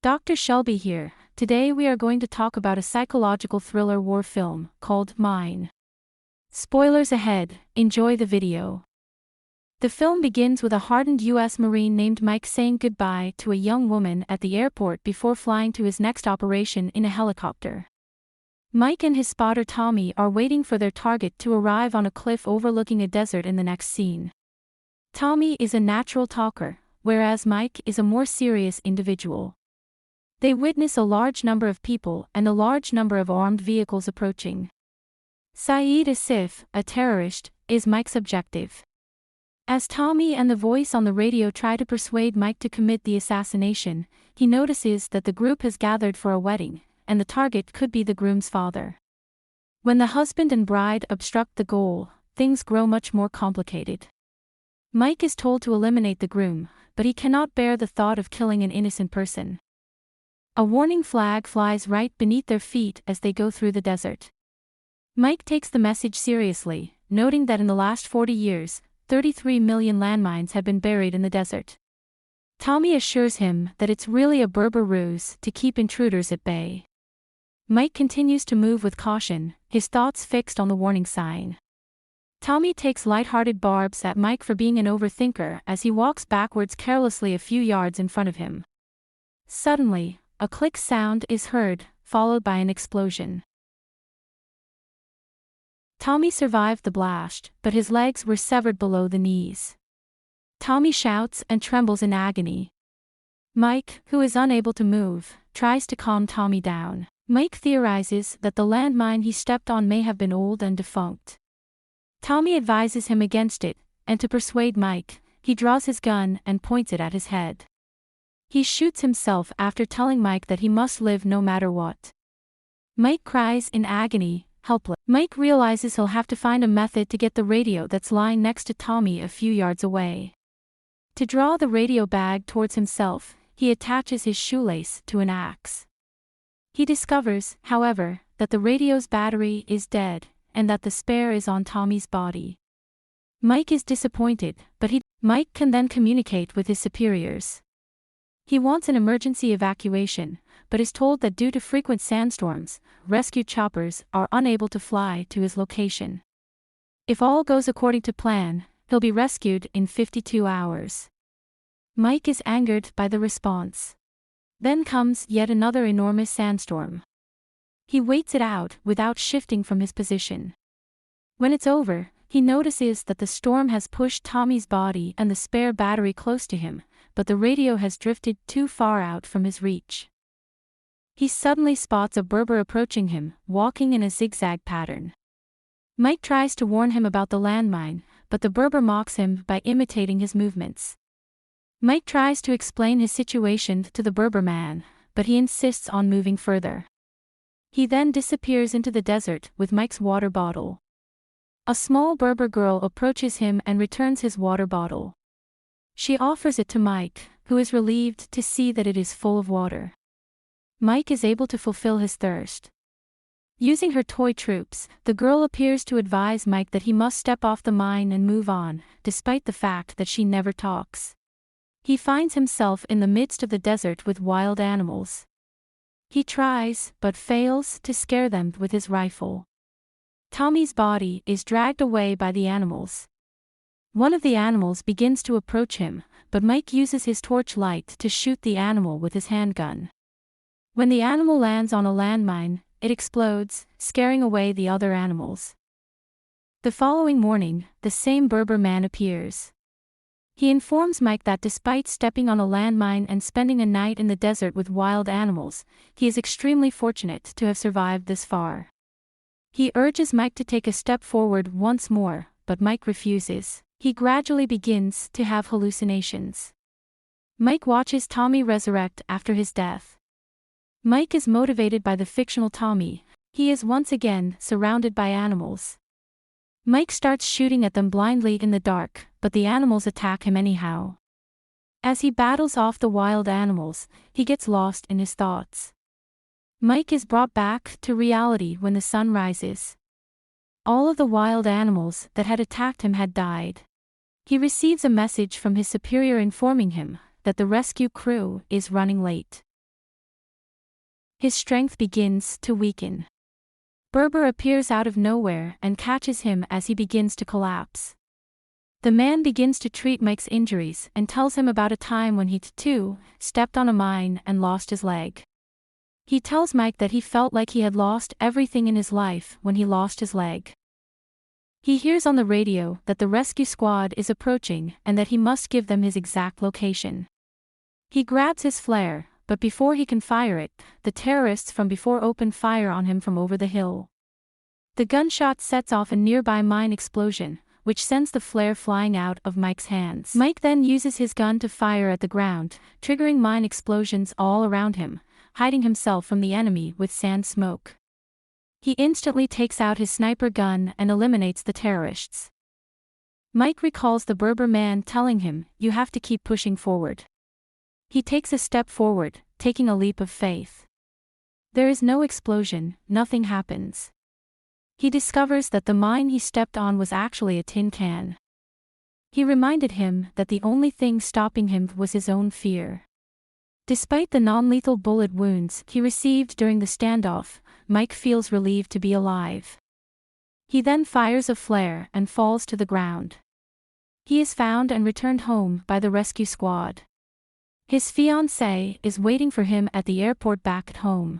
Dr. Shelby here. Today we are going to talk about a psychological thriller war film called Mine. Spoilers ahead, enjoy the video. The film begins with a hardened U.S. Marine named Mike saying goodbye to a young woman at the airport before flying to his next operation in a helicopter. Mike and his spotter Tommy are waiting for their target to arrive on a cliff overlooking a desert in the next scene. Tommy is a natural talker, whereas Mike is a more serious individual. They witness a large number of people and a large number of armed vehicles approaching. Saeed Asif, a terrorist, is Mike's objective. As Tommy and the voice on the radio try to persuade Mike to commit the assassination, he notices that the group has gathered for a wedding, and the target could be the groom's father. When the husband and bride obstruct the goal, things grow much more complicated. Mike is told to eliminate the groom, but he cannot bear the thought of killing an innocent person. A warning flag flies right beneath their feet as they go through the desert. Mike takes the message seriously, noting that in the last 40 years, 33 million landmines have been buried in the desert. Tommy assures him that it's really a Berber ruse to keep intruders at bay. Mike continues to move with caution, his thoughts fixed on the warning sign. Tommy takes light-hearted barbs at Mike for being an overthinker as he walks backwards carelessly a few yards in front of him. Suddenly, a click sound is heard, followed by an explosion. Tommy survived the blast, but his legs were severed below the knees. Tommy shouts and trembles in agony. Mike, who is unable to move, tries to calm Tommy down. Mike theorizes that the landmine he stepped on may have been old and defunct. Tommy advises him against it, and to persuade Mike, he draws his gun and points it at his head. He shoots himself after telling Mike that he must live no matter what. Mike cries in agony, helpless. Mike realizes he'll have to find a method to get the radio that's lying next to Tommy a few yards away. To draw the radio bag towards himself, he attaches his shoelace to an axe. He discovers, however, that the radio's battery is dead, and that the spare is on Tommy's body. Mike is disappointed, but Mike can then communicate with his superiors. He wants an emergency evacuation, but is told that due to frequent sandstorms, rescue choppers are unable to fly to his location. If all goes according to plan, he'll be rescued in 52 hours. Mike is angered by the response. Then comes yet another enormous sandstorm. He waits it out without shifting from his position. When it's over, he notices that the storm has pushed Tommy's body and the spare battery close to him, but the radio has drifted too far out from his reach. He suddenly spots a Berber approaching him, walking in a zigzag pattern. Mike tries to warn him about the landmine, but the Berber mocks him by imitating his movements. Mike tries to explain his situation to the Berber man, but he insists on moving further. He then disappears into the desert with Mike's water bottle. A small Berber girl approaches him and returns his water bottle. She offers it to Mike, who is relieved to see that it is full of water. Mike is able to fulfill his thirst. Using her toy troops, the girl appears to advise Mike that he must step off the mine and move on, despite the fact that she never talks. He finds himself in the midst of the desert with wild animals. He tries, but fails, to scare them with his rifle. Tommy's body is dragged away by the animals. One of the animals begins to approach him, but Mike uses his torchlight to shoot the animal with his handgun. When the animal lands on a landmine, it explodes, scaring away the other animals. The following morning, the same Berber man appears. He informs Mike that despite stepping on a landmine and spending a night in the desert with wild animals, he is extremely fortunate to have survived this far. He urges Mike to take a step forward once more, but Mike refuses. He gradually begins to have hallucinations. Mike watches Tommy resurrect after his death. Mike is motivated by the fictional Tommy. He is once again surrounded by animals. Mike starts shooting at them blindly in the dark, but the animals attack him anyhow. As he battles off the wild animals, he gets lost in his thoughts. Mike is brought back to reality when the sun rises. All of the wild animals that had attacked him had died. He receives a message from his superior informing him that the rescue crew is running late. His strength begins to weaken. Berber appears out of nowhere and catches him as he begins to collapse. The man begins to treat Mike's injuries and tells him about a time when he too stepped on a mine and lost his leg. He tells Mike that he felt like he had lost everything in his life when he lost his leg. He hears on the radio that the rescue squad is approaching and that he must give them his exact location. He grabs his flare, but before he can fire it, the terrorists from before open fire on him from over the hill. The gunshot sets off a nearby mine explosion, which sends the flare flying out of Mike's hands. Mike then uses his gun to fire at the ground, triggering mine explosions all around him, hiding himself from the enemy with sand smoke. He instantly takes out his sniper gun and eliminates the terrorists. Mike recalls the Berber man telling him, "You have to keep pushing forward." He takes a step forward, taking a leap of faith. There is no explosion, nothing happens. He discovers that the mine he stepped on was actually a tin can. He reminded him that the only thing stopping him was his own fear. Despite the non-lethal bullet wounds he received during the standoff, Mike feels relieved to be alive. He then fires a flare and falls to the ground. He is found and returned home by the rescue squad. His fiancée is waiting for him at the airport back at home.